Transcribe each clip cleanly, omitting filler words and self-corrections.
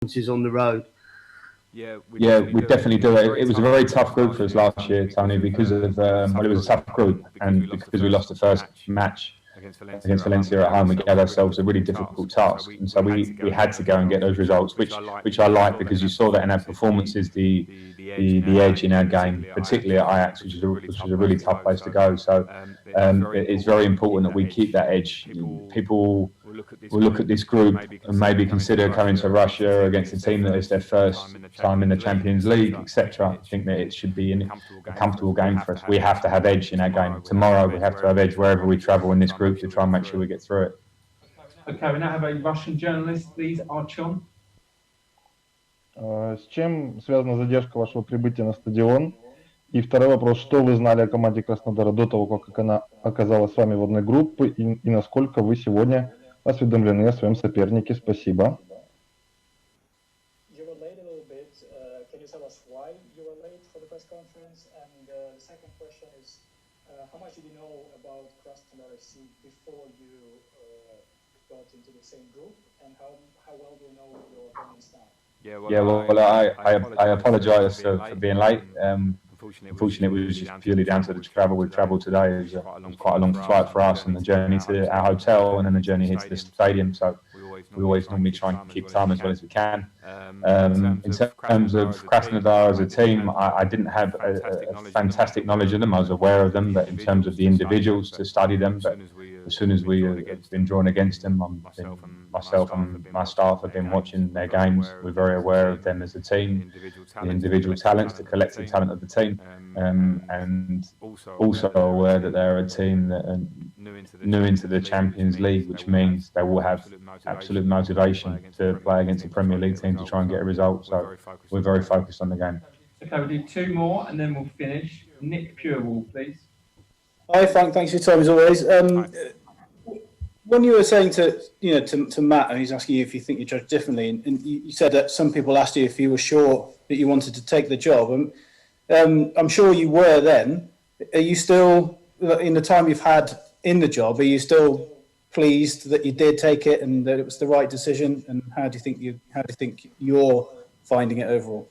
performances on the road. Yeah, we definitely do. It was a very tough group for us last year, Tony, because of it was a tough group, and because we lost the first match against Valencia at home, we gave ourselves a really difficult task, and so we had to go and get those results, which I like, because you saw that in our performances, the edge in our game, particularly at Ajax, which was a really tough place to go. So it's very important that we keep that edge. People will look at this group and maybe consider coming to Russia against a team that is their first time in the Champions League, etc. I think that it should be a comfortable game for us. We have to have edge in our game. Tomorrow we have to have edge wherever we travel in this group to try and make sure we get through it. Okay, we now have a Russian journalist, please, Archon. С чем связана задержка вашего прибытия на стадион? И второй вопрос, что вы знали о команде Краснодара до того, как она оказалась с вами в одной группе, и насколько вы сегодня осведомлены о своем сопернике? Спасибо. You were late a little bit. Can you tell us why you were late for the press conference? And the second question is, how much did you know about Krasnodar FC before you got into the same group? And how well do you know your opponents now? I apologise for being late. Unfortunately, it was just purely down to the travel. We've travelled today. It was quite a long flight for us, and the journey to our hotel, and then the journey here to the stadium. So we always normally try and keep time as well as we can. In terms of Krasnodar as a team, I didn't have a fantastic knowledge of them. I was aware of them, but in terms of the individuals, to study them, but as soon as we have been drawn against them, myself and my staff have been watching their games. We're very aware of them as a team, the individual talents, the collective talent of the team, and also aware that they're a team that are new into the Champions League, which means they will have absolute motivation to play against a Premier League team to try and get a result. So we're very focused on the game. Okay, we'll do two more and then we'll finish. Nick Purewall, please. Hi Frank, thanks for your time as always. When you were saying to Matt, and he's asking you if you think you judge differently, and you said that some people asked you if you were sure that you wanted to take the job. I'm sure you were then. Are you still, in the time you've had in the job, are you still pleased that you did take it and that it was the right decision? And how do you think you're finding it overall?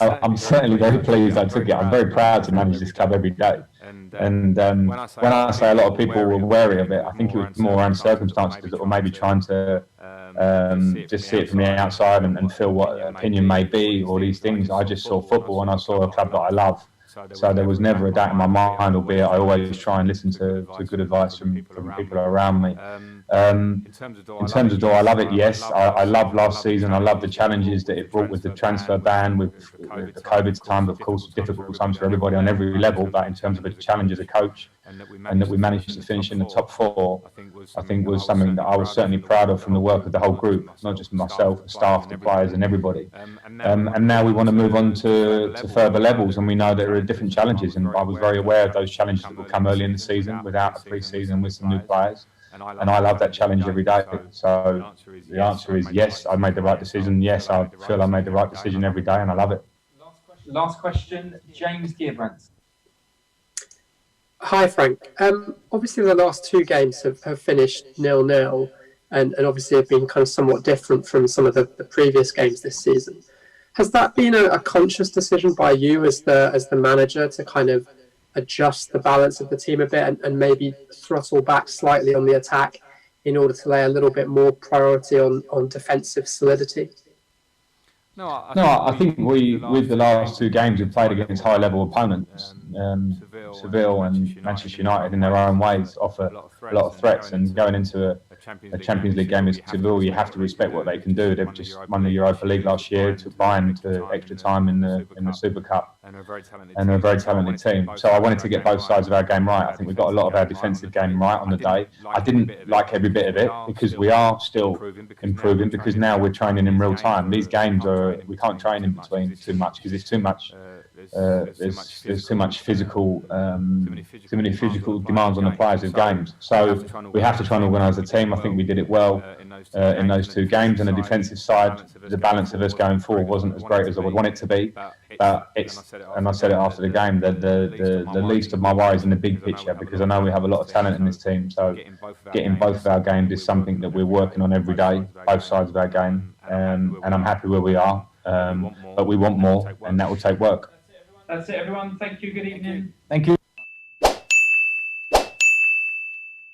I'm certainly very pleased I took it. I'm very proud to manage this club every day. And when I say a lot of people were wary of it, I think it was more around circumstances that were maybe trying to just see it from the outside and feel what opinion may be, or these things. I just saw football and I saw a club that I love. So there was never a doubt in my mind, albeit I always try and listen to good advice from people around me. In terms of do I love it? Yes. I loved last season. I loved the challenges that it brought with the transfer ban, with the COVID time, of course, difficult times for everybody on every level, but in terms of a challenge as a coach, and that we managed to finish in the top four, I think was something that I was certainly proud of from the work of the whole group, not just myself, the staff, the players and everybody. And now we want to move on to further levels, and we know there are different challenges, and I was very aware of those challenges that will come early in the season without a pre-season with some new players. And I love that challenge every day. So the answer is yes, I made the right decision. Yes, I feel I made the right decision every day, and I love it. Last question, James Gearbrandt. Hi, Frank. Obviously, the last two games have finished 0-0, and obviously have been kind of somewhat different from some of the previous games this season. Has that been a conscious decision by you as the manager to kind of adjust the balance of the team a bit and maybe throttle back slightly on the attack in order to lay a little bit more priority on defensive solidity? No, I think we, with the last two games, we've played against high-level opponents. Seville and Manchester United, in their own ways, offer a lot of threats. And going into a Champions League game with Seville, you have to respect what they can do. They've just won the Europa League last year, took Bayern to extra time in the Super Cup, and they're a very talented team. So I wanted to get both sides of our game right. I think we got a lot of our defensive game right on the day. I didn't like every bit of it, because we are still improving, because now we're training in real time. These games we can't train in between too much, because it's too much there's too much physical, too many physical demands on the players of games. So we have to try and organise the team. I think we did it well in those 2 games. And the defensive side, the balance of us going forward wasn't as great as I would want it to be. But it's, and I said it after the game, the least of my worries in the big picture, because I know we have a lot of talent in this team. So getting both of our games is something that we're working on every day, both sides of our game. And I'm happy where we are. But we want more, and that will take work. That's it, everyone. Thank you. Good evening. Thank you.